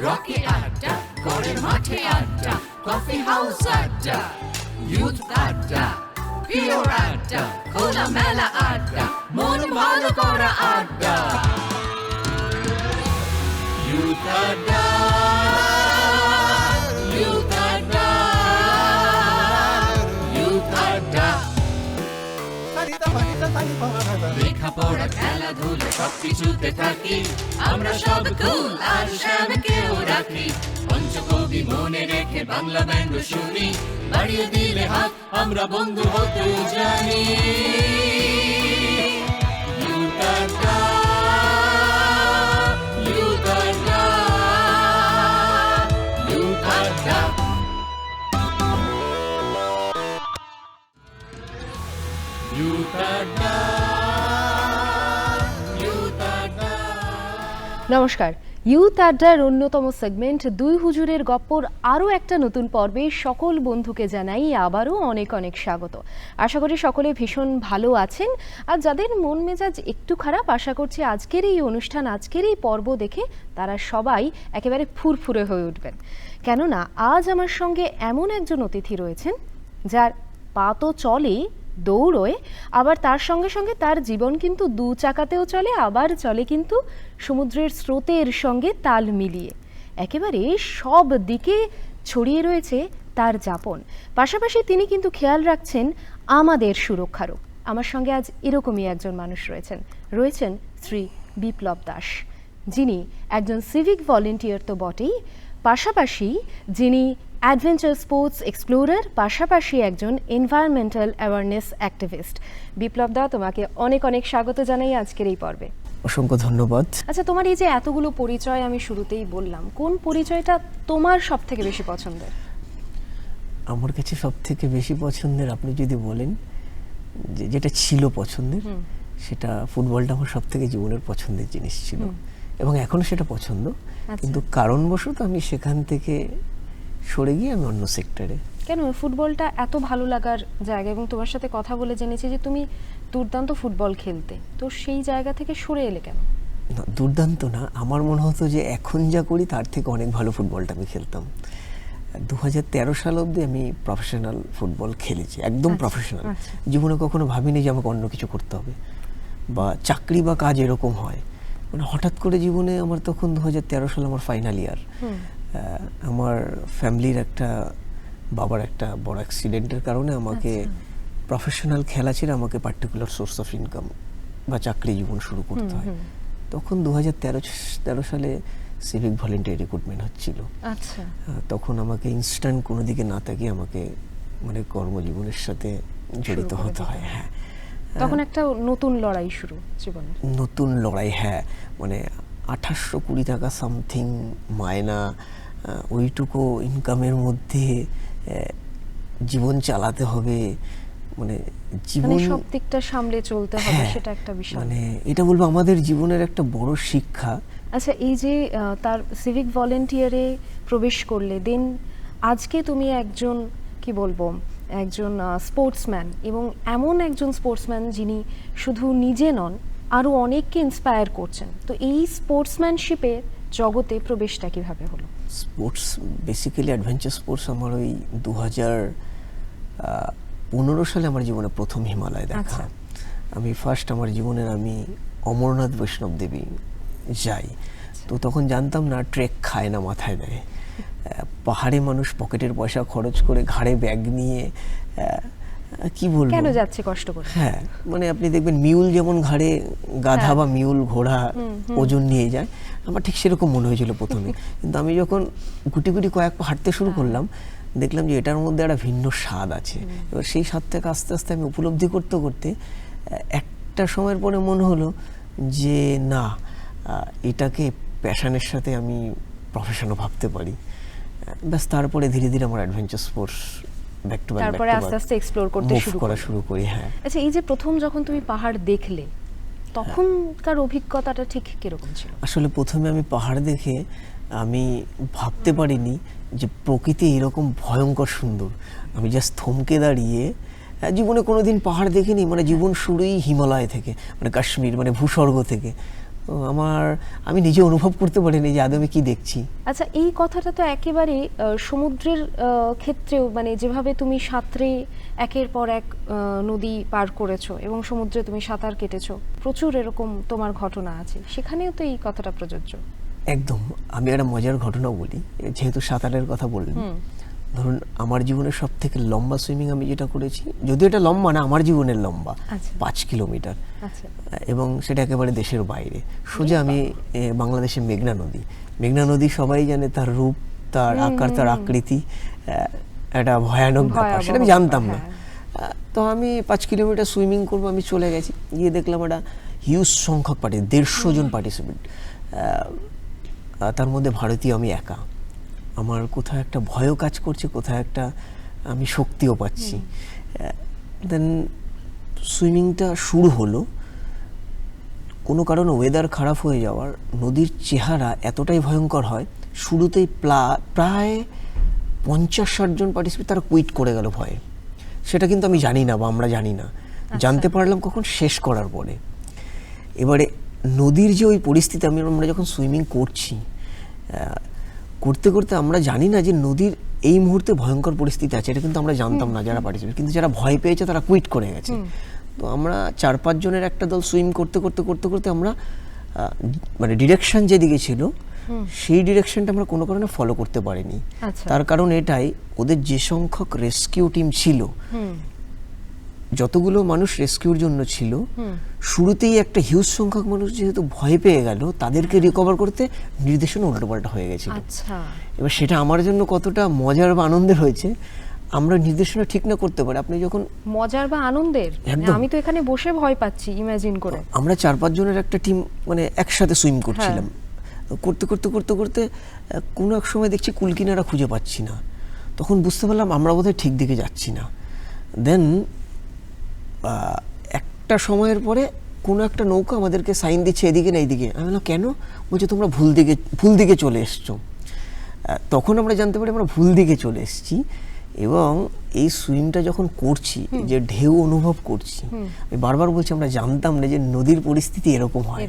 রকে আড্ডা, করে মাঠে আড্ডা, কফি হাউস আড্ডা, ইউথ আড্ডা, পিওর আড্ডা, খোলা মেলা আড্ডা, মন ভালো করা আড্ডা। ইউথ আড্ডা, ইউথ আড্ডা, ইউথ আড্ডা। লেখাপড়া খেলাধুলা সবকিছুতে থাকি আমরা, সব কুল আর শ্যামকেও রাখি। পঞ্চকবি মনে রেখে বাংলা ব্যঙ্গ শুনি, বাড়িয়ে দিলে হাত আমরা বন্ধু হতে জানি। ইউথ আড্ডা, ইউথ আড্ডা, ইউথ আড্ডা। ইউথ আড্ডা, ইউথ আড্ডা। নমস্কার, ইউথ আড্ডার অন্যতম সেগমেন্ট দুই হুজুরের গপ্পর আরও একটা নতুন পর্বে সকল বন্ধুকে জানাই আবারও অনেক অনেক স্বাগত। আশা করি সকলে ভীষণ ভালো আছেন, আর যাদের মন মেজাজ একটু খারাপ, আশা করছি আজকের এই অনুষ্ঠান, আজকের এই পর্ব দেখে তারা সবাই একেবারে ফুরফুরে হয়ে উঠবেন। কেননা আজ আমার সঙ্গে এমন একজন অতিথি রয়েছেন যার পা তো চলে, দৌড়োয়, আবার তার সঙ্গে সঙ্গে তার জীবন কিন্তু দু চাকাতেও চলে, আবার চলে কিন্তু সমুদ্রের স্রোতের সঙ্গে তাল মিলিয়ে। একেবারে সব দিকে ছড়িয়ে রয়েছে তার যাপন। পাশাপাশি তিনি কিন্তু খেয়াল রাখছেন আমাদের সুরক্ষারও। আমার সঙ্গে আজ এরকমই একজন মানুষ রয়েছেন শ্রী বিপ্লব দাস, যিনি একজন সিভিক ভলেন্টিয়ার তো বটেই, পাশাপাশি যিনি অ্যাডভেঞ্চার স্পোর্টস এক্সপ্লোরার, পাশাপাশি একজন এনভায়রনমেন্টাল অ্যাওয়ারনেস অ্যাক্টিভিস্ট। বিপ্লব দা, তোমাকে অনেক অনেক স্বাগত জানাই আজকের এই পর্বে। অসংখ্য ধন্যবাদ। আচ্ছা, তোমার এই যে এতগুলো পরিচয় আমি শুরুতেই বললাম, কোন পরিচয়টা তোমার সব থেকে বেশি পছন্দের? আমার কাছে সব থেকে বেশি পছন্দের, আপনি যদি বলেন যেটা ছিল পছন্দের, সেটা ফুটবলটা আমার সব থেকে জীবনের পছন্দের জিনিস ছিল, এবং এখনো সেটা পছন্দ। কিন্তু কারণবশত আমি সেখান থেকে সরে গিয়ে আমি অন্য সেক্টরে। কেন ফুটবলটা এত ভালো লাগার জায়গা? এবং তোমার সাথে কথা বলে জেনেছি যে তুমি দুর্দান্ত ফুটবল খেলতে, তো সেই জায়গা থেকে সরে এলে কেন? না, দুর্দান্ত না, আমার মনে হতো যে এখন যা করি তার থেকে অনেক ভালো ফুটবলটা আমি খেলতাম। 2013 সাল অবধি আমি প্রফেশনাল ফুটবল খেলেছি, একদম প্রফেশনাল। জীবনে কখনো ভাবিনি যে আমাকে অন্য কিছু করতে হবে বা চাকরি বা কাজ এরকম হয়। মানে হঠাৎ করে জীবনে আমার তখন 2013 সাল আমার ফাইনাল ইয়ার। আমার ফ্যামিলির বাবার একটা বড় অ্যাক্সিডেন্টের কারণে আমাকে প্রফেশনাল খেলা ছেড়ে আমাকে পার্টিকুলার সোর্স অফ ইনকাম বা চাকরি জীবন শুরু করতে হয়। তখন 2013 সালে সিভিক ভলেন্টিয়ার রিক্রুটমেন্ট হচ্ছিল। আচ্ছা, তখন আমাকে ইনস্ট্যান্ট কোনো দিকে না তাকিয়ে আমাকে মানে কর্মজীবনের সাথে জড়িত হতে হয়। হ্যাঁ, তখন একটা নতুন লড়াই শুরু জীবনে। নতুন লড়াই, হ্যাঁ। মানে 2820 টাকা সামথিং মায়না, ওইটুকু ইনকামের মধ্যে জীবন চালাতে হবে, মানে জীবন সব দিকটা সামলে চলতে হবে, সেটা একটা বিষয়। মানে এটা বলবো আমাদের জীবনের একটা বড় শিক্ষা। আচ্ছা, এই যে তার সিভিক ভলেন্টিয়ারে প্রবেশ করলে, দেন আজকে তুমি একজন কি বলবো একজন স্পোর্টসম্যান, এবং এমন একজন স্পোর্টসম্যান যিনি শুধু নিজে নন আরও অনেককে ইন্সপায়ার করছেন। তো এই স্পোর্টসম্যানশিপের জগতে প্রবেশটা কিভাবে হলো? স্পোর্টস বেসিক্যালি অ্যাডভেঞ্চার স্পোর্টস আমার ওই 2015 সালে আমার জীবনে প্রথম হিমালয় দেখা। আমি ফার্স্ট আমার জীবনের আমি অমরনাথ বৈষ্ণব দেবী যাই। তো তখন জানতাম না ট্রেক খায় না মাথায় দেয়। পাহাড়ে মানুষ পকেটের পয়সা খরচ করে ঘাড়ে ব্যাগ নিয়ে, কি বলবো, কেন যাচ্ছে কষ্ট করে। হ্যাঁ, মানে আপনি দেখবেন মিউল যেমন ঘাড়ে গাধা বা মিউল ঘোড়া ওজন নিয়ে যায়, আমার ঠিক সেরকম মনে হয়েছিল প্রথমে। কিন্তু আমি যখন গুটি গুটি কয়েক পা হাঁটতে শুরু করলাম, দেখলাম যে এটার মধ্যে একটা ভিন্ন স্বাদ আছে। এবার সেই স্বাদটাকে আস্তে আস্তে আমি উপলব্ধি করতে করতে একটা সময়ের পরে মনে হলো যে না, এটাকে প্যাশনের সাথে আমি প্রফেশনও ভাবতে পারি। ব্যাস, তারপরে ধীরে ধীরে আমার adventure sports back to back, তারপরে আস্তে আস্তে এক্সপ্লোর করতে শুরু করি। হ্যাঁ। আচ্ছা, এই যে প্রথম যখন তুমি পাহাড় দেখলে, তখনকার অভিজ্ঞতাটা ঠিক কিরকম ছিল? আসলে প্রথমে আমি পাহাড় দেখে আমি ভাবতে পারিনি যে প্রকৃতি এরকম ভয়ঙ্কর সুন্দর। আমি জাস্ট থমকে দাঁড়িয়ে, জীবনে কোনোদিন পাহাড় দেখিনি, মানে জীবন শুরুই হিমালয় থেকে, মানে কাশ্মীর, মানে ভূস্বর্গ থেকে। তো তো আমি নিজে অনুভব করতে পারিনি যে আদৌ আমি কি দেখছি। আচ্ছা, এই কথাটা তো একেবারে সমুদ্রের ক্ষেত্রেও, মানে যেভাবে তুমি সাঁতরে একের পর এক নদী পার করেছো এবং সমুদ্রে তুমি সাঁতার কেটেছো, প্রচুর এরকম তোমার ঘটনা আছে, সেখানেও তো এই কথাটা প্রযোজ্য। একদম। আমি একটা মজার ঘটনা বলি, যেহেতু সাঁতারের কথা বললেন। ধরুন আমার জীবনের সব থেকে লম্বা সুইমিং আমি যেটা করেছি, যদিও এটা লম্বা না, আমার জীবনের লম্বা 5 কিলোমিটার, এবং সেটা একেবারে দেশের বাইরে। সোজা আমি বাংলাদেশের মেঘনা নদী সবাই জানে, তার রূপ, তার আকার, তার আকৃতি একটা ভয়ানক ব্যাপার, সেটা আমি জানতাম না। তো আমি 5 কিলোমিটার সুইমিং করবো, আমি চলে গেছি, গিয়ে দেখলাম একটা হিউজ সংখ্যক 150 জন পার্টিসিপেন্ট, তার মধ্যে ভারতীয় আমি একা। আমার কোথাও একটা ভয়ও কাজ করছে, কোথাও একটা আমি শক্তিও পাচ্ছি। দেন সুইমিংটা শুরু হলো, কোনো কারণে ওয়েদার খারাপ হয়ে যাওয়ার, নদীর চেহারা এতটাই ভয়ঙ্কর হয়, শুরুতেই প্রায় 50-60 জন পার্টিসিপেন্ট তারা কুইট করে গেল ভয়ে। সেটা কিন্তু আমি জানি না, বা আমরা জানি না, জানতে পারলাম কখন, শেষ করার পরে। এবারে নদীর যে ওই পরিস্থিতি, আমরা যখন সুইমিং করছি, করতে করতে আমরা জানি না যে নদীর এই মুহূর্তে ভয়ঙ্কর পরিস্থিতি আছে, এটা কিন্তু আমরা জানতাম না যারা পার্টিসিপেট, কিন্তু যারা ভয় পেয়েছে তারা কুইট করে গেছে। তো আমরা 4-5 জনের একটা দল সুইম করতে করতে করতে করতে আমরা মানে ডিরেকশন যেদিকে ছিল সেই ডিরেকশনটা আমরা কোনো কারণে ফলো করতে পারিনি। তার কারণ এটাই, ওদের যে সংখ্যক রেস্কিউ টিম ছিল, যতগুলো মানুষ রেস্কিউর জন্য ছিল, শুরুতেই একটা হিউজ সংখ্যক মানুষ যেহেতু ভয় পেয়ে গেল, তাদেরকে রিকভার করতে নির্দেশনা উল্টোপাল্টা হয়ে গেছিল। এবার সেটা আমার জন্য কতটা মজার বা আনন্দের হয়েছে, আমরা নির্দেশনা ঠিক না করতে পারি, আপনি যখন মজার বা আনন্দের, আমি তো এখানে বসে ভয় পাচ্ছি ইমাজিন করে। আমরা 4-5 জনের একটা টিম মানে একসাথে সুইম করছিলাম, করতে করতে করতে করতে কোনো এক সময় দেখছি কুল কিনারা খুঁজে পাচ্ছি না, তখন বুঝতে পারলাম আমরা বোধহয় ঠিক দিকে যাচ্ছি না। দেন একটা সময়ের পরে কোনো একটা নৌকা আমাদেরকে সাইন দিচ্ছে এদিকে না এইদিকে। আমি বললাম কেন? বলছে তোমরা ভুল দিকে চলে এসছো। তখন আমরা জানতে পারি আমরা ভুল দিকে চলে এসেছি, এবং এই সুইমটা যখন করছি, যে ঢেউ অনুভব করছি, আমি বারবার বলছি আমরা জানতাম না যে নদীর পরিস্থিতি এরকম হয়,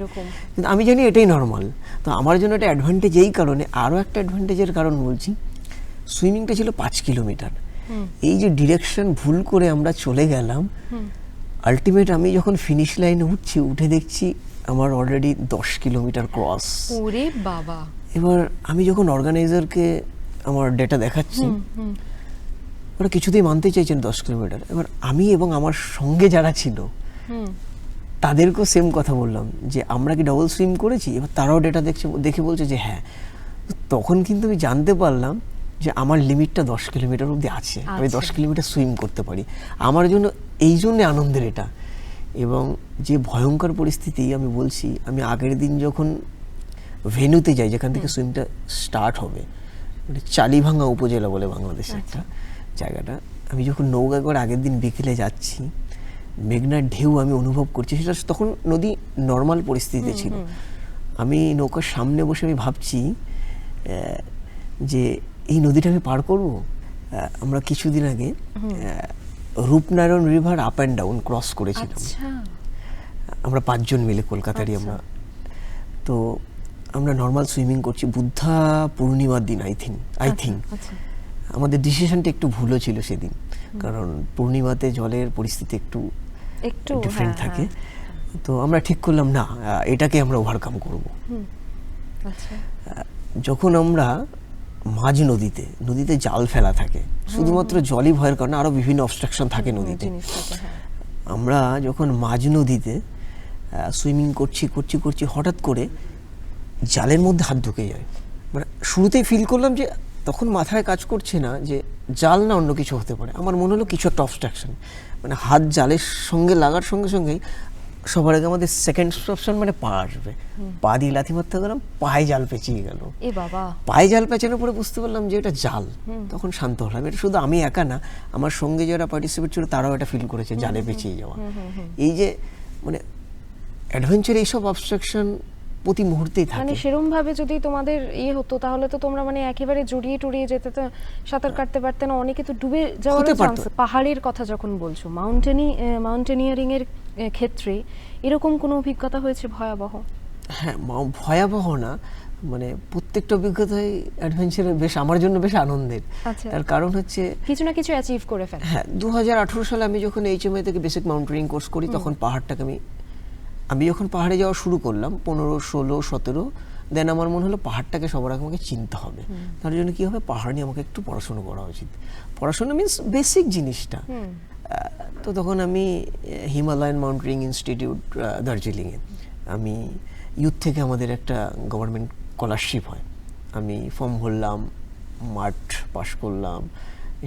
কিন্তু আমি জানি এটাই নর্মাল। তো আমার জন্য এটা অ্যাডভান্টেজ এই কারণে। আরও একটা অ্যাডভান্টেজের কারণ বলছি, সুইমিংটা ছিল 5 কিলোমিটার, এই যে ডিরেকশন ভুল করে আমরা চলে গেলাম, আলটিমেট আমি যখন ফিনিশ লাইনে উঠে দেখছি আমার অলরেডি 10 কিলোমিটার ক্রস। ওরে বাবা! এবার আমি যখন অর্গানাইজারকে আমার ডেটা দেখাচ্ছি, ওরা কিছুতেই মানতে চাইছেন 10 কিলোমিটার। এবার আমি এবং আমার সঙ্গে যারা ছিল তাদেরকেও সেম কথা বললাম যে আমরা কি ডবল সুইম করেছি? এবার তারাও ডেটা দেখে বলছে যে হ্যাঁ। তখন কিন্তু আমি জানতে পারলাম যে আমার লিমিটটা 10 কিলোমিটার অবধি আছে, আমি 10 কিলোমিটার সুইম করতে পারি। আমার জন্য এই জন্যে আনন্দের এটা। এবং যে ভয়ঙ্কর পরিস্থিতি আমি বলছি, আমি আগের দিন যখন ভেন্যুতে যাই যেখান থেকে সুইমটা স্টার্ট হবে, মানে চালিভাঙ্গা উপজেলা বলে বাংলাদেশে একটা জায়গাটা, আমি যখন নৌকা করে আগের দিন বিকেলে যাচ্ছি, মেঘনার ঢেউ আমি অনুভব করছি, সেটা তখন নদী নর্মাল পরিস্থিতিতে ছিল। আমি নৌকার সামনে বসে আমি ভাবছি যে এই নদীটা আমি পার করব। আমরা কিছুদিন আগে Rupnarayan river up and down cross করেছিলাম, আমরা 5 জন মিলে, কলকাতারই আমরা। তো আমরা নর্মাল সুইমিং করছি, বুদ্ধা পূর্ণিমার দিন আই থিঙ্ক। আমাদের ডিসিশনটা একটু ভুলও ছিল সেদিন, কারণ পূর্ণিমাতে জলের পরিস্থিতি একটু ডিফারেন্ট থাকে। তো আমরা ঠিক করলাম না, এটাকে আমরা ওভারকাম করব। যখন আমরা মাঝ নদীতে জাল ফেলা থাকে, শুধুমাত্র জলই ভয়ের কারণে, আরো বিভিন্ন অবস্ট্রাকশন থাকে নদীতে। আমরা যখন মাঝ নদীতে সুইমিং করছি, হঠাৎ করে জালের মধ্যে হাত ঢুকে যায়। মানে শুরুতেই ফিল করলাম যে, তখন মাথায় কাজ করছে না যে জাল না অন্য কিছু হতে পারে, আমার মনে হলো কিছু একটা অবস্ট্রাকশন। মানে হাত জালের সঙ্গে লাগার সঙ্গে সঙ্গেই সবার আগে আমাদের সেকেন্ড অপশন মানে পা আসবে, পা দিয়ে লাথি মারতে গেলাম, পায়ে জাল পেঁচিয়ে গেল। পায়ে জাল পেঁচানোর পরে বুঝতে পারলাম যে এটা জাল। তখন শান্ত হলাম। এটা শুধু আমি একা না, আমার সঙ্গে যারা পার্টিসিপেট ছিল তারাও এটা ফিল করেছে, জালে পেঁচিয়ে যাওয়া। এই যে মানে অ্যাডভেঞ্চার, এইসব অবস্ট্রাকশন প্রতি মুহূর্তেই থাকে। মানে সেরকম ভাবে যদি তোমাদের হতো, তাহলে তো তোমরা মানে একেবারে জড়িয়ে টড়িয়ে যেতে, তো সাঁতার কাটতে পারতে না, অনেকে তো ডুবে যাওয়ার চান্স। পাহাড়ের কথা যখন বলছো, মাউন্টেনিয়ারিং এর ক্ষেত্রে এরকম কোনো অভিজ্ঞতা হয়েছে ভয়াবহ? হ্যাঁ, ভয়াবহ না, মানে প্রত্যেকটা অভিজ্ঞতাই অ্যাডভেঞ্চারের, বেশ আমার জন্য বেশ আনন্দের। আচ্ছা। তার কারণ হচ্ছে কিছু না কিছু অ্যাচিভ করে ফেলে। হ্যাঁ, 2018 সালে আমি যখন HMI থেকে বেসিক মাউন্টেনিং কোর্স করি, তখন পাহাড়টাকে আমি যখন পাহাড়ে যাওয়া শুরু করলাম 15, 16, 17, দেন আমার মনে হলো পাহাড়টাকে সবার আগে আমাকে চিনতে হবে। তার জন্য কি হবে, পাহাড় নিয়ে আমাকে একটু পড়াশোনা করা উচিত। পড়াশোনা মিন্স বেসিক জিনিসটা। তো তখন আমি হিমালয়ান মাউন্টেনিং ইনস্টিটিউট দার্জিলিংয়ে, আমি ইউথ থেকে আমাদের একটা গভর্নমেন্ট স্কলারশিপ হয়, আমি ফর্ম ভরলাম, মাঠ পাস করলাম,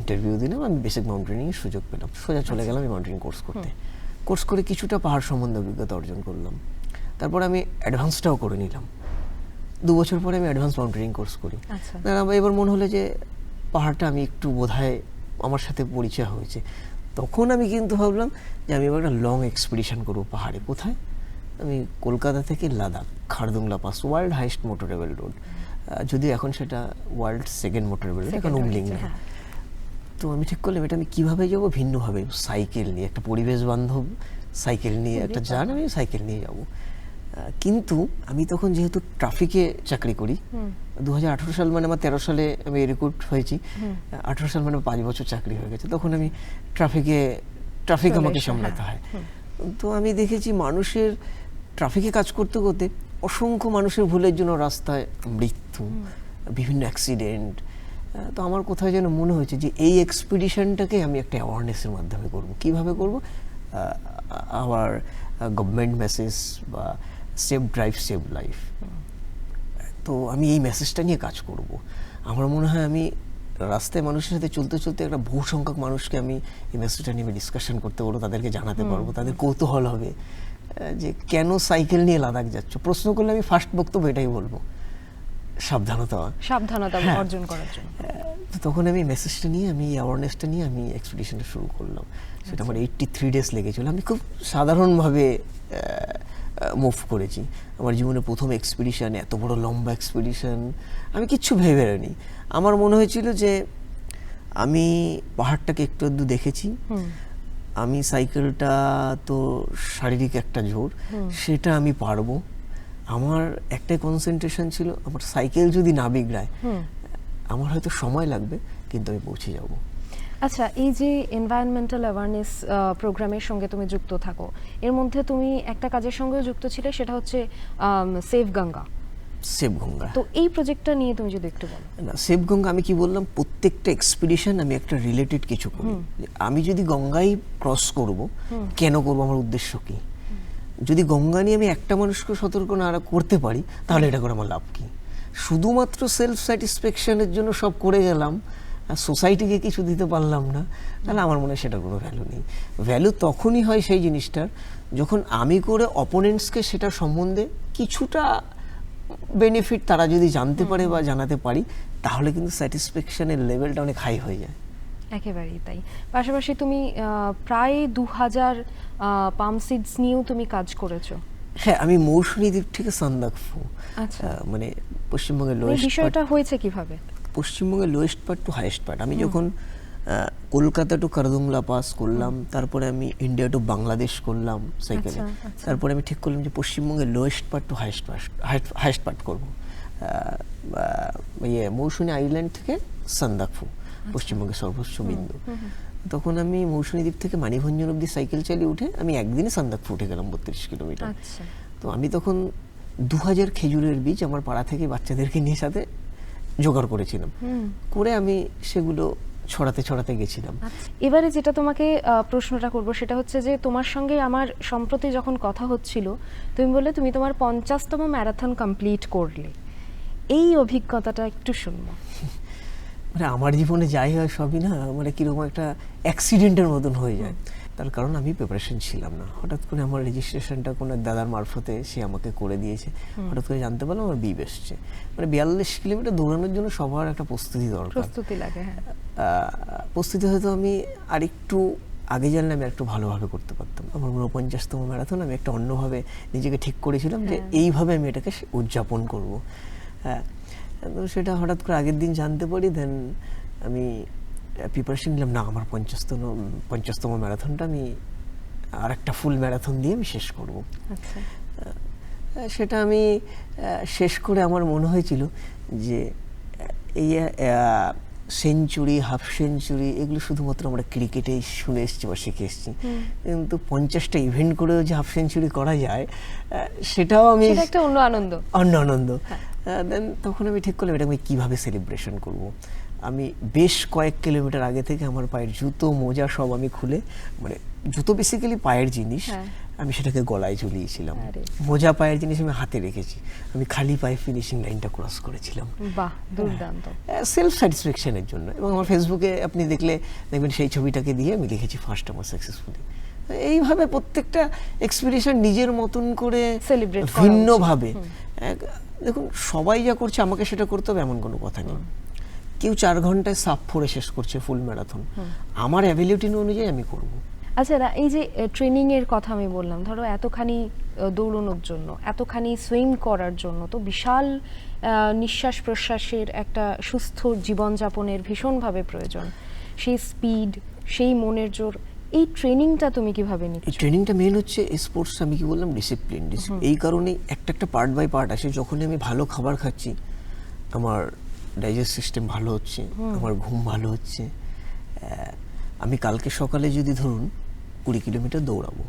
ইন্টারভিউ দিলাম, আমি বেসিক মাউন্টেনিংয়ের সুযোগ পেলাম, সোজা চলে গেলাম এই মাউন্টেনিং কোর্স করে কিছুটা পাহাড় সম্বন্ধে অভিজ্ঞতা অর্জন করলাম। তারপর আমি অ্যাডভান্সটাও করে নিলাম। 2 বছর পরে আমি অ্যাডভান্স মাউন্টেনিং কোর্স করি। এবার মনে হলো যে পাহাড়টা আমি একটু বোধহয় আমার সাথে পরিচয় হয়েছে। তখন আমি কিন্তু ভাবলাম যে আমি এবার একটা লং এক্সপিডিশন করবো পাহাড়ে। কোথায়? আমি কলকাতা থেকে Ladakh, Khardung La pass, world highest motorable road, যদিও এখন সেটা ওয়ার্ল্ড সেকেন্ড মোটরেবল রোড, এখন উমলিংলা। তো আমি ঠিক করলাম এটা আমি কীভাবে যাবো, ভিন্নভাবে, সাইকেল নিয়ে, একটা পরিবেশ বান্ধব সাইকেল নিয়ে, একটা যান, আমি সাইকেল নিয়ে যাব। কিন্তু আমি তখন যেহেতু ট্রাফিকে চাকরি করি, 2018 সাল মানে আমার 13 সালে আমি রিক্রুট হয়েছি, 18 সাল মানে 5 বছর চাকরি হয়ে গেছে, তখন আমি ট্রাফিক আমাকে সামলাতে হয়। তো আমি দেখেছি মানুষের ট্রাফিকে কাজ করতে করতে অসংখ্য মানুষের ভুলের জন্য রাস্তায় মৃত্যু, বিভিন্ন অ্যাক্সিডেন্ট। তো আমার কোথাও যেন মনে হয়েছে যে এই এক্সপিডিশনটাকে আমি একটা অ্যাওয়ারনেসের মাধ্যমে করব। কিভাবে করব? আওয়ার গভর্নমেন্ট মেসেজ বা সেভ ড্রাইভ সেভ লাইফ। তো আমি এই মেসেজটা নিয়ে কাজ করব। আমার মনে হয় আমি রাস্তায় মানুষের সাথে চলতে চলতে একটা বহু সংখ্যক মানুষকে আমি এই মেসেজটা নিয়ে ডিসকাশন করতে পারবো, তাদেরকে জানাতে পারবো, তাদের কৌতূহল হবে যে কেন সাইকেল নিয়ে লাদাখ যাচ্ছ। প্রশ্ন করলে আমি ফার্স্ট বক্তব্য এটাই বলবো, সাবধানতা অর্জন করার জন্য। তো তখন আমি মেসেজটা নিয়ে, আমি অ্যাওয়ারনেসটা নিয়ে আমি এক্সপিডিশনটা শুরু করলাম। সেটা আমার 83 ডেজ লেগেছিল। আমি খুব সাধারণভাবে মুভ করেছি। আমার জীবনে প্রথম এক্সপিডিশন, এত বড় লম্বা এক্সপিডিশন, আমি কিচ্ছু ভেবে বেরোনি। আমার মনে হয়েছিল যে আমি পাহাড়টাকে একটু আধটু দেখেছি, আমি সাইকেলটা তো শারীরিক একটা জোর, সেটা আমি পারবো। আমার একটাই কনসেন্ট্রেশন ছিল, আমার সাইকেল যদি না বিগড়ায়, আমার হয়তো সময় লাগবে কিন্তু আমি পৌঁছে যাব। আচ্ছা, এই যে এনভায়রনমেন্টাল অ্যাওয়ারনেস প্রোগ্রামের সঙ্গে তুমি যুক্ত থাকো, এর মধ্যে তুমি একটা কাজের সঙ্গেও যুক্ত ছিলে, সেটা হচ্ছে সেভ গঙ্গা। তো এই প্রজেক্টটা নিয়ে তুমি যদি একটু বলো। না, সেভ গঙ্গা আমি কি বললাম, প্রত্যেকটা এক্সপিডিশন আমি একটা রিলেটেড কিছু করি। আমি যদি গঙ্গাই ক্রস করব, কেন করব, আমার উদ্দেশ্য কি? যদি গঙ্গা নিয়ে আমি একটা মানুষকে সতর্ক না করতে পারি, তাহলে এটা করে আমার লাভ কি? শুধুমাত্র সেলফ স্যাটিসফ্যাকশনের জন্য সব করে গেলাম, সোসাইটিকে কিছু দিতে পারলাম না, তাহলে আমার মনে হয় সেটার কোনো ভ্যালু নেই। ভ্যালু তখনই হয় সেই জিনিসটার যখন আমি করে অপোনেন্টসকে সেটা সম্বন্ধে কিছুটা বেনিফিট তারা যদি জানতে পারে বা জানাতে পারি, তাহলে কিন্তু স্যাটিসফ্যাকশনের লেভেলটা অনেক হাই হয়ে যায়। একেবারেই তাই। পাশাপাশি তুমি প্রায় 2000 পাম সিডস নিয়েও তুমি কাজ করেছো। হ্যাঁ, আমি মৌসুমী দ্বীপ থেকে সান্দাকফু, মানে পশ্চিমবঙ্গের লোয়েস্ট পার্ট। বিষয়টা হয়েছে কিভাবে? পশ্চিমবঙ্গের lowest part to highest part. আমি যখন কলকাতা টু খারদুংলা পাস করলাম, তারপরে আমি ইন্ডিয়া টু বাংলাদেশ করলাম সাইকেলে, তারপরে আমি ঠিক করলাম যে পশ্চিমবঙ্গের lowest part to highest part করবো, মৌসুমী আইল্যান্ড থেকে সান্দাকফু, পশ্চিমবঙ্গের সর্বোচ্চ বিন্দু। তখন আমি মৌসুমী দ্বীপ থেকে মানিভঞ্জন অব্দি সাইকেল চালিয়ে উঠে আমি একদিনে সান্দাকফু উঠে গেলাম 32 কিলোমিটার। তো আমি তখন 2000 খেজুরের বীজ আমার পাড়া থেকে বাচ্চাদেরকে নিয়ে সাথে জোগাড় করেছিলাম, করে আমি সেগুলো ছড়াতে গেছিলাম। এবারে যেটা তোমাকে প্রশ্নটা করব সেটা হচ্ছে যে তোমার সঙ্গে আমার সম্প্রতি যখন কথা হচ্ছিল, তুমি বললে তুমি তোমার 50তম ম্যারাথন কমপ্লিট করলে। এই অভিজ্ঞতাটা একটু শুনবো। মানে আমার জীবনে যাই হয় সবই না মানে কিরকম একটা অ্যাক্সিডেন্টের মতন হয়ে যায়। তার কারণ আমি প্রিপারেশন ছিলাম না। হঠাৎ করে আমার রেজিস্ট্রেশনটা কোনো দাদার মারফতে সে আমাকে করে দিয়েছে। হঠাৎ করে জানতে পারলাম আমার বিপ এসছে। মানে 42 কিলোমিটার দৌড়ানোর জন্য সবার একটা প্রস্তুতি দরকার, প্রস্তুতি লাগে। প্রস্তুতি হয়তো আমি আরেকটু আগে জানলে আমি একটু ভালোভাবে করতে পারতাম। আমার 49তম ম্যারাথন আমি একটা অন্যভাবে নিজেকে ঠিক করেছিলাম যে এইভাবে আমি এটাকে উদযাপন করবো। তো সেটা হঠাৎ করে আগের দিন জানতে পারি, দেন আমি প্রিপারেশন নিলাম, না আমার 50তম ম্যারাথনটা আমি আর একটা ফুল ম্যারাথন দিয়ে আমি শেষ করবো। সেটা আমি শেষ করে আমার মনে হয়েছিল যে এই সেঞ্চুরি, হাফ সেঞ্চুরি এগুলো শুধুমাত্র আমরা ক্রিকেটেই শুনে এসেছি বা শিখে এসেছি, কিন্তু 50টা ইভেন্ট করেও যে হাফ সেঞ্চুরি করা যায় সেটাও আমি একটা অন্য আনন্দ। দেন তখন আমি ঠিক করলাম এটা আমি কীভাবে সেলিব্রেশন করব। আমি বেশ কয়েক কিলোমিটার আগে থেকে আমার পায়ের জুতো, মোজা সব আমি খুলে, মানে জুতো বেসিক্যালি পায়ের জিনিস, আমি সেটাকে গলায় ঝুলিয়েছিলাম। মোজা পায়ের জিনিস আমি হাতে রেখেছি, আমি খালি পায়ে ফিনিশিং লাইনটা ক্রস করেছিলাম। বাহ, দুর্দান্ত। সেলফ স্যাটিসফ্যাকশনের জন্য। এবং আমার ফেসবুকে আপনি দেখবেন সেই ছবিটাকে দিয়ে আমি লিখেছি ফার্স্ট আমার সাকসেসফুলি। এইভাবে প্রত্যেকটা এক্সপিরিয়েশন নিজের মতন করে সেলিব্রেট ভিন্নভাবে। দেখুন, সবাই যা করছে আমাকে সেটা করতে হবে এমন কোনো কথা নেই। কেউ 4 ঘন্টায় সাফ ফোরে শেষ করছে ফুল ম্যারাথন, আমার অ্যাবিলিটি অনুযায়ী আমি করব। আচ্ছা, এই যে ট্রেনিং এর কথা আমি বললাম, ধরো এতখানি দৌড়ানোর জন্য, এতখানি সুইম করার জন্য তো বিশাল নিঃশ্বাস প্রশ্বাসের একটা সুস্থ জীবনযাপনের ভীষণভাবে প্রয়োজন। সেই স্পিড, সেই মনের জোর, এই ট্রেনিংটা তুমি কিভাবে নিচ্ছ? এই ট্রেনিংটা মেন হচ্ছে স্পোর্টস, আমি কি বললাম, ডিসিপ্লিন। এই কারণেই একটা পার্ট বাই পার্ট আসে। যখন আমি ভালো খাবার খাচ্ছি, আমার ডাইজেস্ট সিস্টেম ভালো হচ্ছে, আমার ঘুম ভালো হচ্ছে। আমি কালকে সকালে যদি ধরুন 20 কিলোমিটার দৌড়াবো,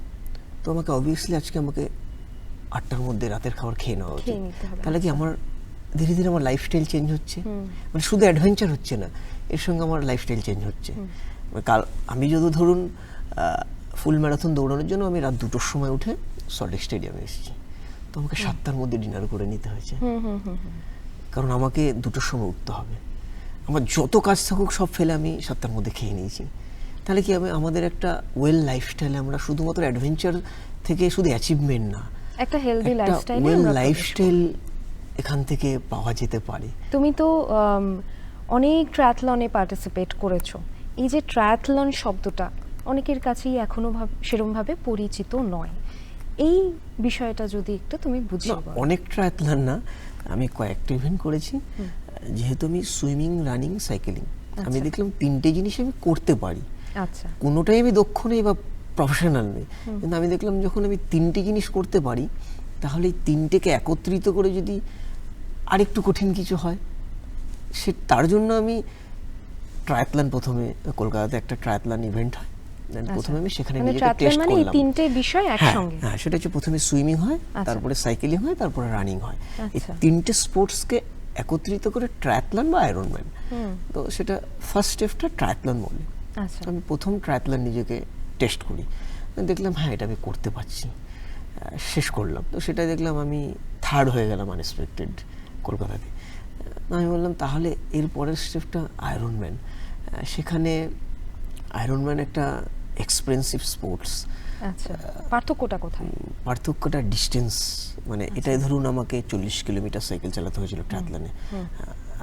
তো আমাকে অবভিয়াসলি আজকে আমাকে 8টার মধ্যে রাতের খাবার খেয়ে নেওয়া উচিত। তাহলে কি আমার ধীরে ধীরে আমার লাইফস্টাইল চেঞ্জ হচ্ছে, মানে শুধু অ্যাডভেঞ্চার হচ্ছে না, এর সঙ্গে আমার লাইফস্টাইল চেঞ্জ হচ্ছে। কাল আমি যদি ধরুন ফুল ম্যারাথন দৌড়ানোর জন্য আমি রাত 2টোর সময় উঠে সল্টলেক স্টেডিয়ামে এসেছি, তো আমাকে 7টার মধ্যে ডিনার করে নিতে হয়েছে, কারণ আমাকে 2টোর সময় উঠতে হবে। আমার যত কাজ থাকুক সব ফেলে আমি 7টার মধ্যে খেয়ে নিয়েছি। তাহলে কি হবে, আমাদের একটা ওয়েল লাইফস্টাইলে আমরা শুধুমাত্র অ্যাডভেঞ্চার থেকে শুধু অ্যাচিভমেন্ট না, একটা হেলদি লাইফস্টাইল, ওয়েল লাইফস্টাইল এখান থেকে পাওয়া যেতে পারে। তুমি তো অনেক ট্রায়াথলনে পার্টিসিপেট করেছো। এই যে ট্রায়াথলন শব্দটা অনেকের কাছেই এখনো সেরকমভাবে পরিচিত নয়, এই বিষয়টা যদি একটু তুমি বুঝিয়ে বলো। অনেক ট্রায়াথলন না, আমি কয়েকটা ইভেন্ট করেছি। যেহেতু আমি সুইমিং, রানিং, সাইকেলিং, আমি দেখলাম 3টে জিনিস আমি করতে পারি। আচ্ছা, কোনোটাই আমি দক্ষ নেই বা প্রফেশনাল নেই, কিন্তু আমি দেখলাম যখন আমি 3টে জিনিস করতে পারি, তাহলে এই 3টেকে একত্রিত করে যদি আরেকটু কঠিন কিছু হয়, তার জন্য আমি ট্রায়াথলন, প্রথমে কলকাতাতে একটা ট্রায়াথলন ইভেন্ট হয়, প্রথমে আমি সেখানে নিজেকে টেস্ট করলাম। এই 3টে বিষয় একসঙ্গে? হ্যাঁ, সেটা হচ্ছে প্রথমে সুইমিং হয়, তারপরে সাইকেলিং হয়, তারপরে রানিং হয়। এই 3টে স্পোর্টসকে একত্রিত করে ট্রায়াথলন বা আয়রনম্যান, তো সেটা ফার্স্ট স্টেপটা ট্রায়াথলন বলে। আমি প্রথম ট্রায়াথলন নিজেকে টেস্ট করি, দেখলাম হ্যাঁ এটা আমি করতে পারছি, শেষ করলাম। তো সেটা দেখলাম আমি 3rd হয়ে গেলাম আনএক্সপেক্টেড কলকাতাতে। আমি বললাম তাহলে এর পরের স্টেপটা আয়রনম্যান। সেখানে আয়রনম্যান একটা এক্সপেন্সিভ স্পোর্টস। আচ্ছা, পার্থক্যটা কোথায়? পার্থক্যটা ডিস্টেন্স, মানে এটাই ধরুন আমাকে 40 কিলোমিটার সাইকেল চালাতে হয়েছিল ট্রায়াথলনে।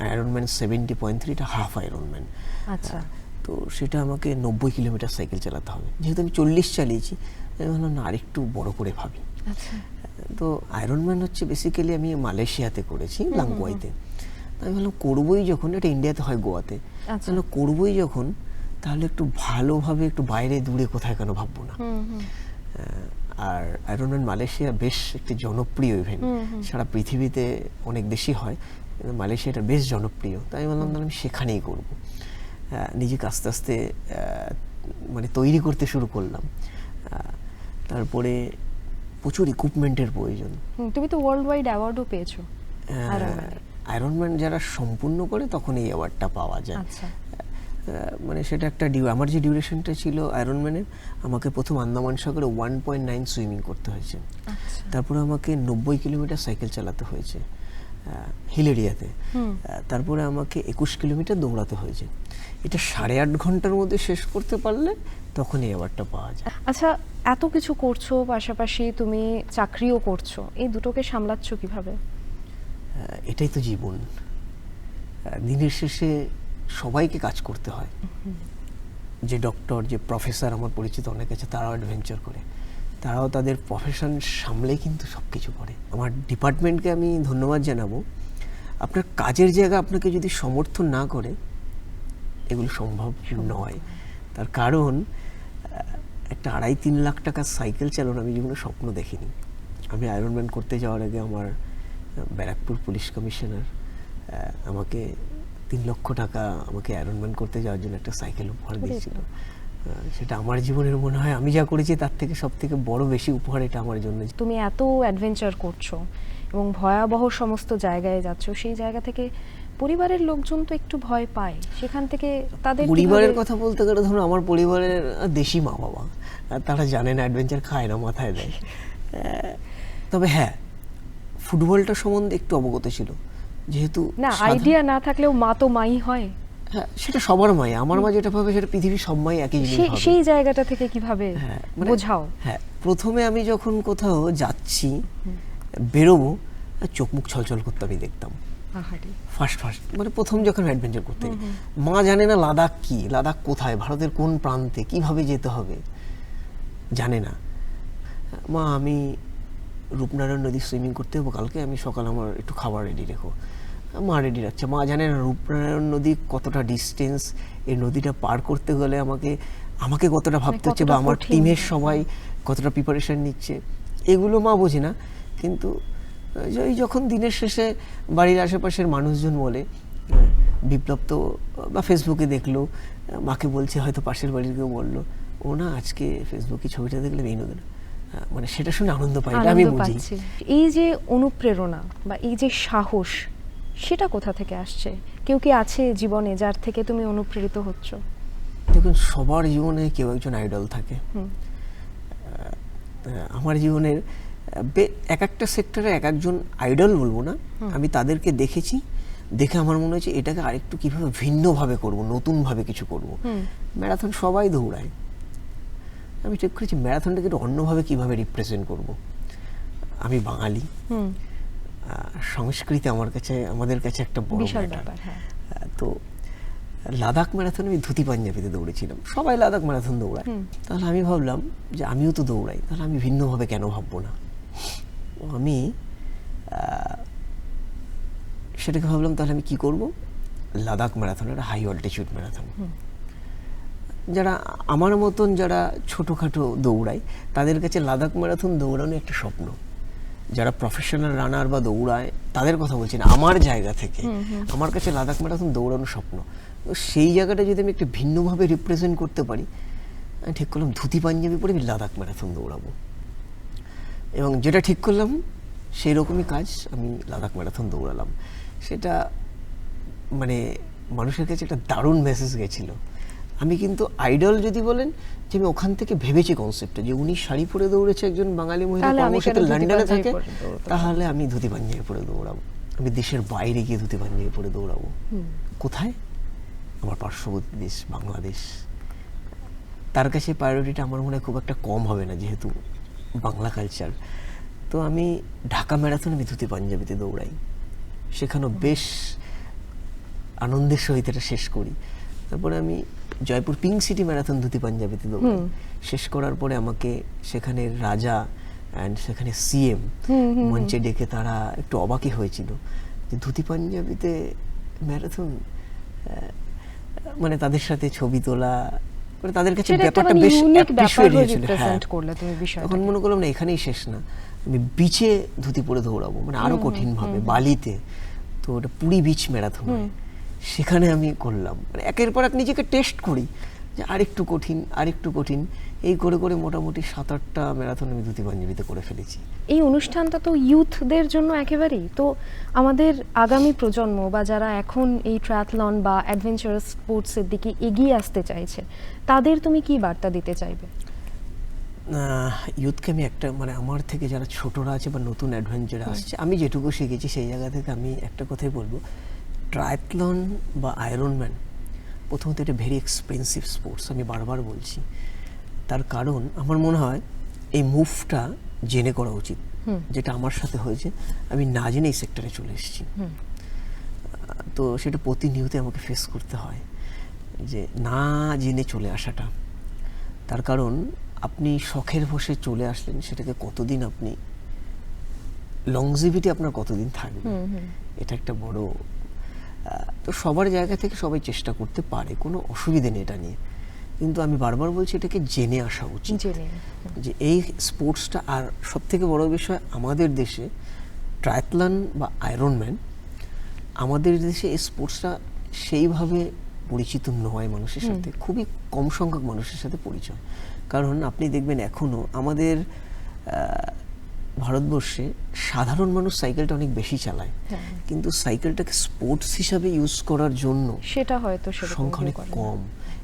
আয়রনম্যান 70.3, এটা হাফ আয়রনম্যান। আচ্ছা, তো সেটা আমাকে 90 কিলোমিটার সাইকেল চালাতে হবে। যেহেতু আমি 40 চালিয়েছি, আমি ভাবলাম না আরেকটু বড় করে ভাবি। তো আয়রনম্যান হচ্ছে বেসিক্যালি আমি মালয়েশিয়াতে করেছি, লাংকোয়াইতে। আমি ভাবলাম করবোই যখন, এটা ইন্ডিয়াতে হয় গোয়াতে, তাহলে করবোই যখন, তাহলে একটু ভালোভাবে একটু বাইরে দূরে কোথায় কেন ভাববো না। আর আয়রনম্যান মালয়েশিয়া বেশ একটি জনপ্রিয় ইভেন্ট, সারা পৃথিবীতে অনেক দেশই হয়, মালয়েশিয়াটা বেশ জনপ্রিয়। তাই আমি বললাম তাহলে আমি সেখানেই করব। নিজেকে আস্তে আস্তে মানে তৈরি করতে শুরু করলাম। তারপরে প্রচুর ইকুইপমেন্টের প্রয়োজন। তুমি তো ওয়ার্ল্ড ওয়াইড অ্যাওয়ার্ডও পেয়েছো আয়রনম্যান যারা সম্পূর্ণ করে তখন এই অ্যাওয়ার্ডটা পাওয়া যায়। মানে সেটা একটা আমার যে ডিউরেশনটা ছিল আয়রনম্যানের, আমাকে প্রথম আন্দামান সাগরে 1.9 সুইমিং করতে হয়েছে, তারপরে আমাকে 90 কিলোমিটার সাইকেল চালাতে হয়েছে হিল এরিয়াতে, তারপরে আমাকে 21 কিলোমিটার দৌড়াতে হয়েছে। এটা 8.5 ঘন্টার মধ্যে শেষ করতে পারলে তখন এই অ্যাওয়ার্ডটা পাওয়া যায়। আচ্ছা, এত কিছু করছো, পাশাপাশি তুমি চাকরিও করছো, এই দুটোকে সামলাচ্ছ কিভাবে? এটাই তো জীবন, দিনের শেষে সবাইকে কাজ করতে হয়। যে ডক্টর, যে প্রফেসর আমার পরিচিত অনেক আছে, তারাও অ্যাডভেঞ্চার করে, তারাও তাদের প্রফেশন সামলেই কিন্তু সব কিছু করে। আমার ডিপার্টমেন্টকে আমি ধন্যবাদ জানাবো। আপনার কাজের জায়গা আপনাকে যদি সমর্থন না করে, এগুলো সম্ভব নয়। তার কারণ একটা 2.5-3 লাখ টাকার সাইকেল চালানো আমি জীবনে স্বপ্ন দেখিনি। আমি আয়রনম্যান করতে যাওয়ার আগে আমার ব্যারাকপুর পুলিশ কমিশনার আমাকে 3 লক্ষ টাকা আমাকে আয়রনম্যান করতে যাওয়ার জন্য একটা সাইকেল উপহার দিয়েছিল। সেটা আমার জীবনের মনে হয় আমি যা করেছি তার থেকে সব থেকে বড় বেশি উপহার এটা আমার জন্য। তুমি এত অ্যাডভেঞ্চার করছো এবং ভয়াবহ সমস্ত জায়গায় যাচ্ছো, সেই জায়গা থেকে পরিবারের লোকজন তো একটু ভয় পায়, সেখান থেকে তাদের পরিবারের কথা বলতে গেলে ধরুন আমার পরিবারের দেশি মা বাবা, তারা জানে না, অ্যাডভেঞ্চার খায় না, মাথায় দেয়। তবে হ্যাঁ, ফুটবলটা সম্বন্ধে একটু অবগত ছিল, যেহেতু না আইডিয়া না থাকলেও মা তো মাই হয়। হ্যাঁ, সেটা সবার মাই, আমার মা যেটা ভাবে সেটা পৃথিবীর সব মাই একই জিনিস ভাবে। সেই জায়গাটা থেকে কিভাবে বোঝাও? হ্যাঁ, প্রথমে আমি যখন কোথাও যাচ্ছি, বেরোবো, চোখ মুখ ছলছল করতে আমি দেখতাম ফার্স্ট মানে প্রথম যখন অ্যাডভেঞ্চার করতে যাই। মা জানে না লাদাখ কি, লাদাখ কোথায়, ভারতের কোন প্রান্তে, কিভাবে যেতে হবে জানে না। মা আমি রূপনারায়ণ নদী সুইমিং করতে যাবো কালকে, আমি সকাল আমার একটু খাবার রেডি রেখো। মা রেডি রাখছে। মা জানে না রূপনারায়ণ নদী কতটা ডিস্টেন্স, এই নদীটা পার করতে গেলে আমাকে কতটা ভাবতে হচ্ছে, বা আমার টিমের সবাই কতটা প্রিপারেশন নিচ্ছে, এগুলো মা বোঝে না। কিন্তু ওই যখন দিনের শেষে বাড়ির আশেপাশের মানুষজন বলে, বিপ্লব তো বা ফেসবুকে দেখলো, মাকে বলছে, হয়তো পাশের বাড়ির কেউ বললো, ও না আজকে ফেসবুকে ছবিটা দেখলাম এই নদী, মানে সেটা শুনে আনন্দ পাই, আমি বুঝি। এই যে অনুপ্রেরণা বা এই যে সাহস, সেটা কোথা থেকে আসছে? কেউ কি আছে জীবনে যার থেকে তুমি অনুপ্রেরিত হচ্ছ? দেখুন, সবার জীবনে কেউ একজন আইডল থাকে। আমার জীবনের এক একটা সেক্টরে এক একজন আইডল বলবো না, আমি তাদেরকে দেখেছি, দেখে আমার মনে হয়েছে এটাকে আরেকটু কিভাবে ভিন্নভাবে করব, নতুনভাবে কিছু করব। ম্যারাথন সবাই দৌড়ায়, আমি ঠিক করেছি ম্যারাথনটাকে একটু অন্যভাবে কিভাবে রিপ্রেজেন্ট করব। আমি বাঙালি, সংস্কৃতি আমাদের কাছে একটা বড় ব্যাপার। তো লাদাখ ম্যারাথন আমি ধুতি পাঞ্জাবিতে দৌড়েছিলাম, সবাই লাদাখ ম্যারাথন দৌড়ায়, তাহলে আমি ভাবলাম যে আমিও তো দৌড়াই, তাহলে আমি ভিন্নভাবে কেন ভাববো না। আমি সেটাকে ভাবলাম তাহলে আমি কি করব, লাদাখ ম্যারাথন একটা হাই অল্টিটিউড ম্যারাথন। যারা আমার মতন যারা ছোটোখাটো দৌড়ায় তাদের কাছে লাদাখ ম্যারাথন দৌড়ানো একটা স্বপ্ন। যারা প্রফেশনাল রানার বা দৌড়ায় তাদের কথা বলছি না, আমার জায়গা থেকে আমার কাছে লাদাখ ম্যারাথন দৌড়ানো স্বপ্ন। তো সেই জায়গাটা যদি আমি একটু ভিন্নভাবে রিপ্রেজেন্ট করতে পারি, আমি ঠিক করলাম ধুতি পাঞ্জাবি পরে আমি লাদাখ ম্যারাথন দৌড়াবো। এবং যেটা ঠিক করলাম সেই রকমই কাজ, আমি লাদাখ ম্যারাথন দৌড়ালাম। সেটা মানে মানুষের কাছে একটা দারুণ মেসেজ গেছিলো। আমি কিন্তু আইডল যদি বলেন যে আমি ওখান থেকে ভেবেছি কনসেপ্টটা, যে উনি শাড়ি পরে দৌড়েছে একজন বাঙালি মহিলা, কর্মক্ষেত্রে লন্ডনে থাকে, তাহলে আমি ধুতি পাঞ্জাবি পরে দৌড়াবো। আমি দেশের বাইরে গিয়ে ধুতি পাঞ্জাবি পরে দৌড়াবো। কোথায়? আমার পার্শ্ববর্তী দেশ বাংলাদেশ। তার কাছে প্রায়োরিটিটা আমার মনে হয় খুব একটা কম হবে না, যেহেতু বাংলা কালচার। তো আমি ঢাকা ম্যারাথন আমি ধুতি পাঞ্জাবিতে দৌড়াই, সেখানেও বেশ আনন্দের সহিত এটা শেষ করি। তারপরে আমি Jaipur pink city marathon dhoti পাঞ্জাবিতে দৌড়াই, শেষ করার পরে আমাকে সেখানে রাজা অ্যান্ড সেখানে সিএম মঞ্চে ডেকে তারা একটু অবাকই হয়েছিল যে ধুতি পাঞ্জাবিতে ম্যারাথন, মানে তাদের সাথে ছবি তোলা, মানে তাদের কাছে ব্যাপারটা বেশ অ্যাপ্রিশিয়েট হয়েছিল। তখন মনে করলাম না এখানেই শেষ না, আমি বিচে ধুতি পরে দৌড়াবো, মানে আরো কঠিন ভাবে বালিতে। তো ওটা পুরী বিচ ম্যারাথন, সেখানে আমি করলাম, মানে একের পর এক নিজেকে টেস্ট করি যে আরেকটু কঠিন, এই করে করে মোটামুটি 7-8টা ম্যারাথন আমি ধুতি পাঞ্জাবিতে করে ফেলেছি। এই অনুষ্ঠানটা তো ইউথদের জন্য একেবারেই, তো আমাদের আগামী প্রজন্ম বা যারা এখন এই ট্রায়াথলন বা অ্যাডভেঞ্চারাস স্পোর্টসের দিকে এগিয়ে আসতে চাইছে, তাদের তুমি কি বার্তা দিতে চাইবে? ইউথকে আমি একটা, মানে আমার থেকে যারা ছোটরা আছে বা নতুন অ্যাডভেঞ্চারে আসছে, আমি যেটুকু শিখেছি সেই জায়গা থেকে আমি একটা কথাই বলবো, ট্রায়াথলন বা আয়রনম্যান প্রথমত এটা ভেরি এক্সপেন্সিভ স্পোর্টস, আমি বারবার বলছি। তার কারণ আমার মনে হয় এই মুভটা জেনে করা উচিত, যেটা আমার সাথে হয়েছে, আমি না জেনে এই সেক্টরে চলে এসেছি। তো সেটা প্রতিনিয়ত আমাকে ফেস করতে হয়, যে না জেনে চলে আসাটা। তার কারণ আপনি শখের বসে চলে আসলেন, সেটাকে কতদিন আপনি লংজিভিটি আপনার কতদিন থাকবে, এটা একটা বড়। তো সবার জায়গা থেকে সবাই চেষ্টা করতে পারে, কোনো অসুবিধে নেই এটা নিয়ে। কিন্তু আমি বারবার বলছি এটাকে জেনে আসা উচিত, জেনে। যে এই স্পোর্টসটা। আর সব থেকে বড় বিষয়, আমাদের দেশে ট্রায়াথলন বা আয়রনম্যান, আমাদের দেশে এই স্পোর্টসটা সেইভাবে পরিচিত নয় মানুষের সাথে, খুবই কম সংখ্যক মানুষের সাথে পরিচয়। কারণ আপনি দেখবেন এখনও আমাদের ভারতবর্ষে সাধারণ মানুষ সাইকেলটা অনেক বেশি চালায়, কিন্তু সাইকেলটাকে স্পোর্টস হিসাবে ইউজ করার জন্য সেটা হয়তো সেরকম সংখ্যা অনেক কেউ করে না। কম।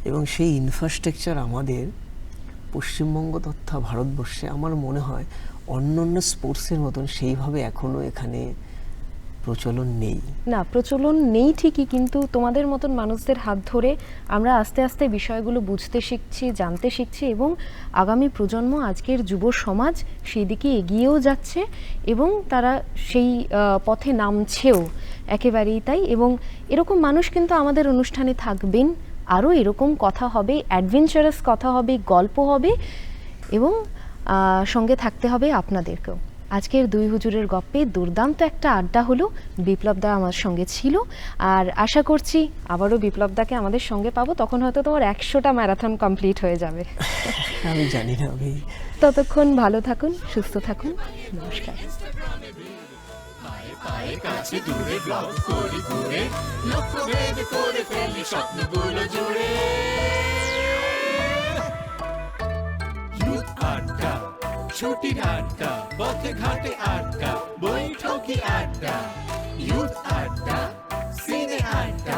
এবং সেই ইনফ্রাস্ট্রাকচার আমাদের পশ্চিমবঙ্গ তথা ভারতবর্ষে আমার মনে হয় অন্যান্য স্পোর্টসের মতন সেইভাবে এখনো এখানে প্রচলন নেই। না, প্রচলন নেই ঠিকই, কিন্তু তোমাদের মতন মানুষদের হাত ধরে আমরা আস্তে আস্তে বিষয়গুলো বুঝতে শিখছি, জানতে শিখছি, এবং আগামী প্রজন্ম, আজকের যুব সমাজ সেই দিকে এগিয়েও যাচ্ছে এবং তারা সেই পথে নামছেও, একেবারেই তাই। এবং এরকম মানুষ কিন্তু আমাদের অনুষ্ঠানে থাকবেন, আরও এরকম কথা হবে, অ্যাডভেঞ্চারাস কথা হবে, গল্প হবে, এবং সঙ্গে থাকতে হবে আপনাদেরকেও। আজকের দুই হুজুরের গপ্পে দুর্দান্ত একটা আড্ডা হলো, বিপ্লবদা আমার সঙ্গে ছিল, আর আশা করছি আবারও বিপ্লবদাকে আমাদের সঙ্গে পাবো, তখন হয়তো তোমার 100টা ম্যারাথন কমপ্লিট হয়ে যাবে। আমি জানি না, আমি ততক্ষণ ভালো থাকুন, সুস্থ থাকুন, নমস্কার। পায়ে কাছে দূরে ব্লগ করি ঘুরে, লক্ষ্য ভেদ করে ফেলি স্বপ্নগুলো জুড়ে। ইউথ আড্ডা, ছুটির আড্ডা, পথে ঘাটে আড্ডা, বৈঠকি আড্ডা। ইউথ আড্ডা, সিনে আড্ডা,